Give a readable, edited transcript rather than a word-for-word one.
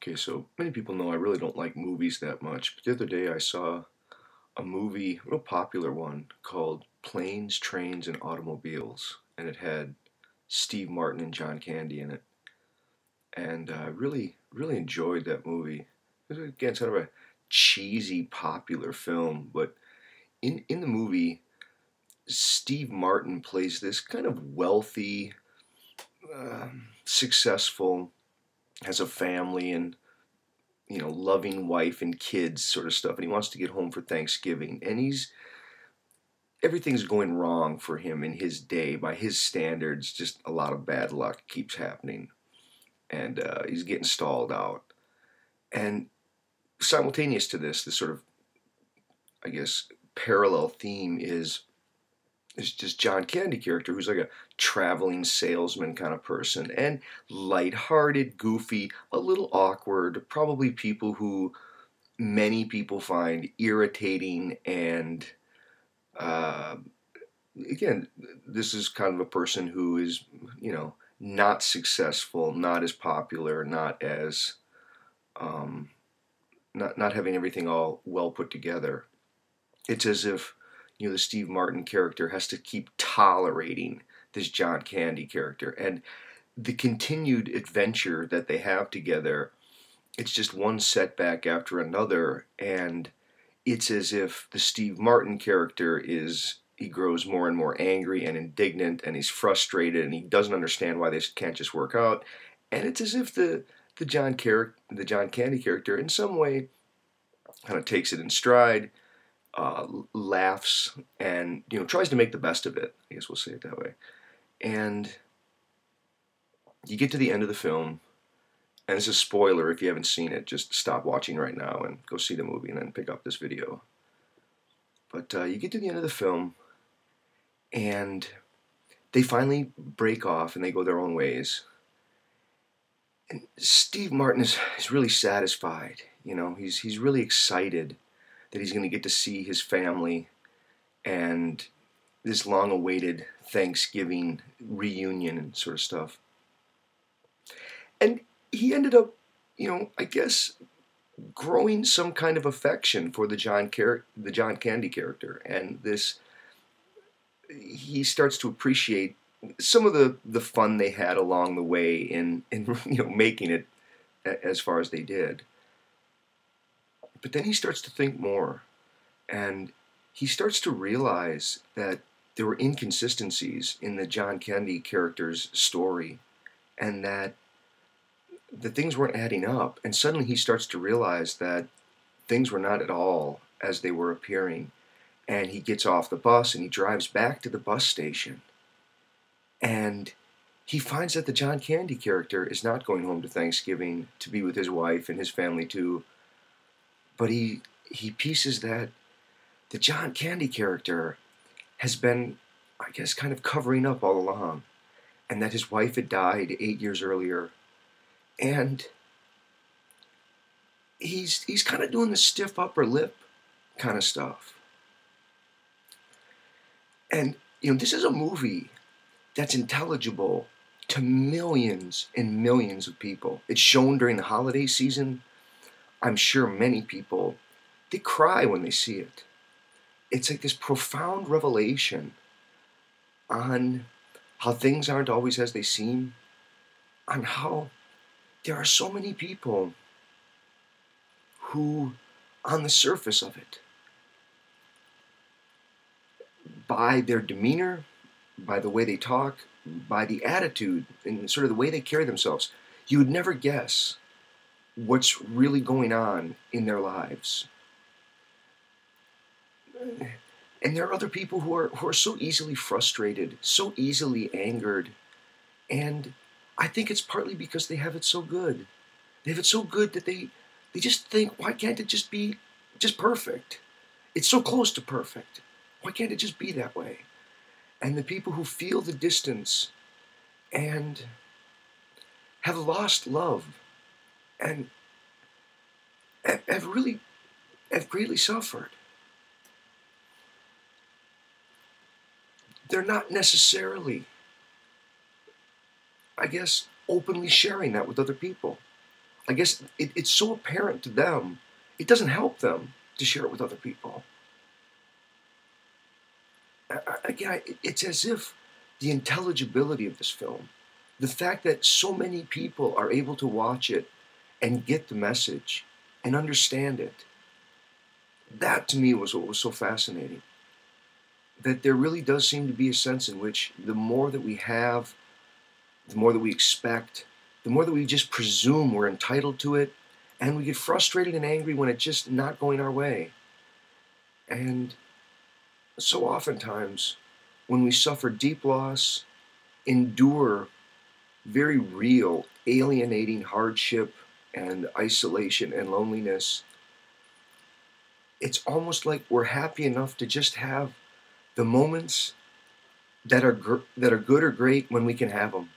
Okay, so many people know I really don't like movies that much, but the other day I saw a movie, a real popular one, called Planes, Trains, and Automobiles, and it had Steve Martin and John Candy in it, and I really enjoyed that movie. It was, again, sort of a cheesy, popular film, but in the movie, Steve Martin plays this kind of wealthy, successful, has a family and loving wife and kids sort of stuff, and he wants to get home for Thanksgiving, and everything's going wrong for him in his day by his standards. Just a lot of bad luck keeps happening, and he's getting stalled out. And simultaneous to this sort of, I guess, parallel theme is just John Candy character, who's like a traveling salesman kind of person, and lighthearted, goofy, a little awkward, probably people who many people find irritating and uh, again, this is kind of a person who is, not successful, not as popular, not as um, not having everything all well put together. It's as if the Steve Martin character has to keep tolerating this John Candy character, and the continued adventure that they have together. It's just one setback after another, and it's as if the Steve Martin character he grows more and more angry and indignant, and he's frustrated, and he doesn't understand why this can't just work out. And it's as if the John Candy character in some way kind of takes it in stride, laughs, and tries to make the best of it. I guess we'll say it that way. And you get to the end of the film, and it's a spoiler if you haven't seen it. Just stop watching right now and go see the movie, and then pick up this video. But you get to the end of the film, and they finally break off and they go their own ways. And Steve Martin is really satisfied. He's really excited that he's going to get to see his family and this long-awaited Thanksgiving reunion and sort of stuff. And he ended up, I guess, growing some kind of affection for the John Candy character, and he starts to appreciate some of the fun they had along the way in making it as far as they did. But then he starts to think more, and he starts to realize that there were inconsistencies in the John Candy character's story, and that the things weren't adding up. And suddenly he starts to realize that things were not at all as they were appearing. And he gets off the bus and he drives back to the bus station. And he finds that the John Candy character is not going home to Thanksgiving to be with his wife and his family too. But he pieces that the John Candy character has been, I guess, kind of covering up all along. And that his wife had died 8 years earlier. And he's kind of doing the stiff upper lip kind of stuff. And this is a movie that's intelligible to millions and millions of people. It's shown during the holiday season. I'm sure many people, they cry when they see it. It's like this profound revelation on how things aren't always as they seem, on how there are so many people who, on the surface of it, by their demeanor, by the way they talk, by the attitude, and sort of the way they carry themselves, you would never guess what's really going on in their lives. And there are other people who are so easily frustrated, so easily angered, and I think it's partly because they have it so good. They have it so good that they just think, why can't it just be just perfect? It's so close to perfect. Why can't it just be that way? And the people who feel the distance and have lost love and have greatly suffered. They're not necessarily, I guess, openly sharing that with other people. I guess it's so apparent to them, it doesn't help them to share it with other people. Again, it's as if the intelligibility of this film, the fact that so many people are able to watch it and get the message and understand it, that to me was what was so fascinating. That there really does seem to be a sense in which the more that we have, the more that we expect, the more that we just presume we're entitled to it, and we get frustrated and angry when it's just not going our way. And so oftentimes, when we suffer deep loss, endure very real, alienating hardship and isolation and loneliness, it's almost like we're happy enough to just have the moments that are good or great when we can have them.